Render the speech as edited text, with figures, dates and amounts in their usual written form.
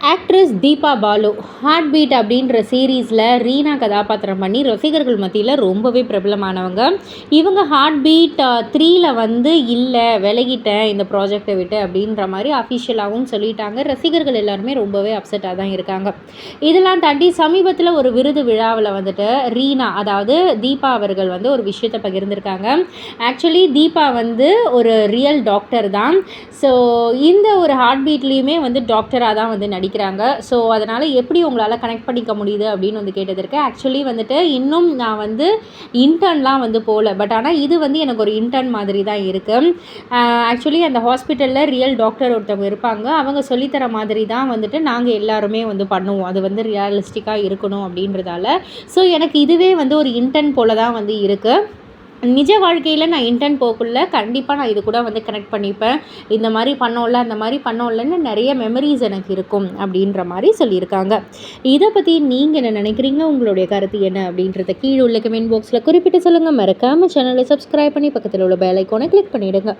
Actress Deepa Balu heart beat அப்படின்ற சீரீஸில் ரீனா கதாபாத்திரம் பண்ணி ரசிகர்கள் மத்தியில் ரொம்பவே பிரபலமானவங்க. இவங்க ஹார்ட் பீட் 3ல் வந்து இல்லை விலகிட்டேன் இந்த ப்ராஜெக்டை விட்டு அப்படின்ற மாதிரி அஃபிஷியலாகவும் சொல்லிட்டாங்க. ரசிகர்கள் எல்லாருமே ரொம்பவே அப்செட்டாக தான் இருக்காங்க. இதெல்லாம் தாண்டி சமீபத்தில் ஒரு விருது விழாவில் வந்துட்டு ரீனா அதாவது தீபா அவர்கள் வந்து ஒரு விஷயத்தை பகிர்ந்திருக்காங்க. ஆக்சுவலி தீபா வந்து ஒரு ரியல் டாக்டர் தான். ஸோ இந்த ஒரு ஹார்ட் பீட்லேயுமே வந்து டாக்டராக தான் வந்து நடிக்கிறாங்க. ஸோ அதனால் எப்படி உங்களால் கனெக்ட் பண்ணிக்க முடியுது அப்படின்னு வந்து கேட்டதற்கு, ஆக்சுவலி வந்துட்டு இன்னும் நான் வந்து இன்டர்ன்லாம் வந்து போகல, பட் ஆனால் இது வந்து எனக்கு ஒரு இன்டர்ன் மாதிரி தான் இருக்குது. ஆக்சுவலி அந்த ஹாஸ்பிட்டலில் ரியல் டாக்டர் ஒருத்தவங்க இருப்பாங்க. அவங்க சொல்லித்தர மாதிரி தான் வந்துட்டு நாங்கள் எல்லாருமே வந்து பண்ணுவோம். அது வந்து ரியலிஸ்டிக்காக இருக்கணும் அப்படின்றதால. ஸோ எனக்கு இதுவே வந்து ஒரு இன்டர்ன் போல தான் வந்து இருக்குது. நிஜ வாழ்க்கையில் நான் இன்டர்ன் போகக்குள்ள கண்டிப்பாக நான் இது கூட வந்து கனெக்ட் பண்ணிப்பேன். இந்த மாதிரி பண்ணோம்ல அந்த மாதிரி பண்ணோம்லன்னு நிறைய மெமரிஸ் எனக்கு இருக்கும் அப்படின்ற மாதிரி சொல்லியிருக்காங்க. இதை பற்றி நீங்கள் என்ன நினைக்கிறீங்க? உங்களுடைய கருத்து என்ன அப்படின்றத கீழே உள்ள கமெண்ட் பாக்ஸில் குறிப்பிட்டு சொல்லுங்கள். மறக்காமல் சேனலை சப்ஸ்கிரைப் பண்ணி பக்கத்தில் உள்ள பெல் ஐக்கானை கிளிக் பண்ணிவிடுங்க.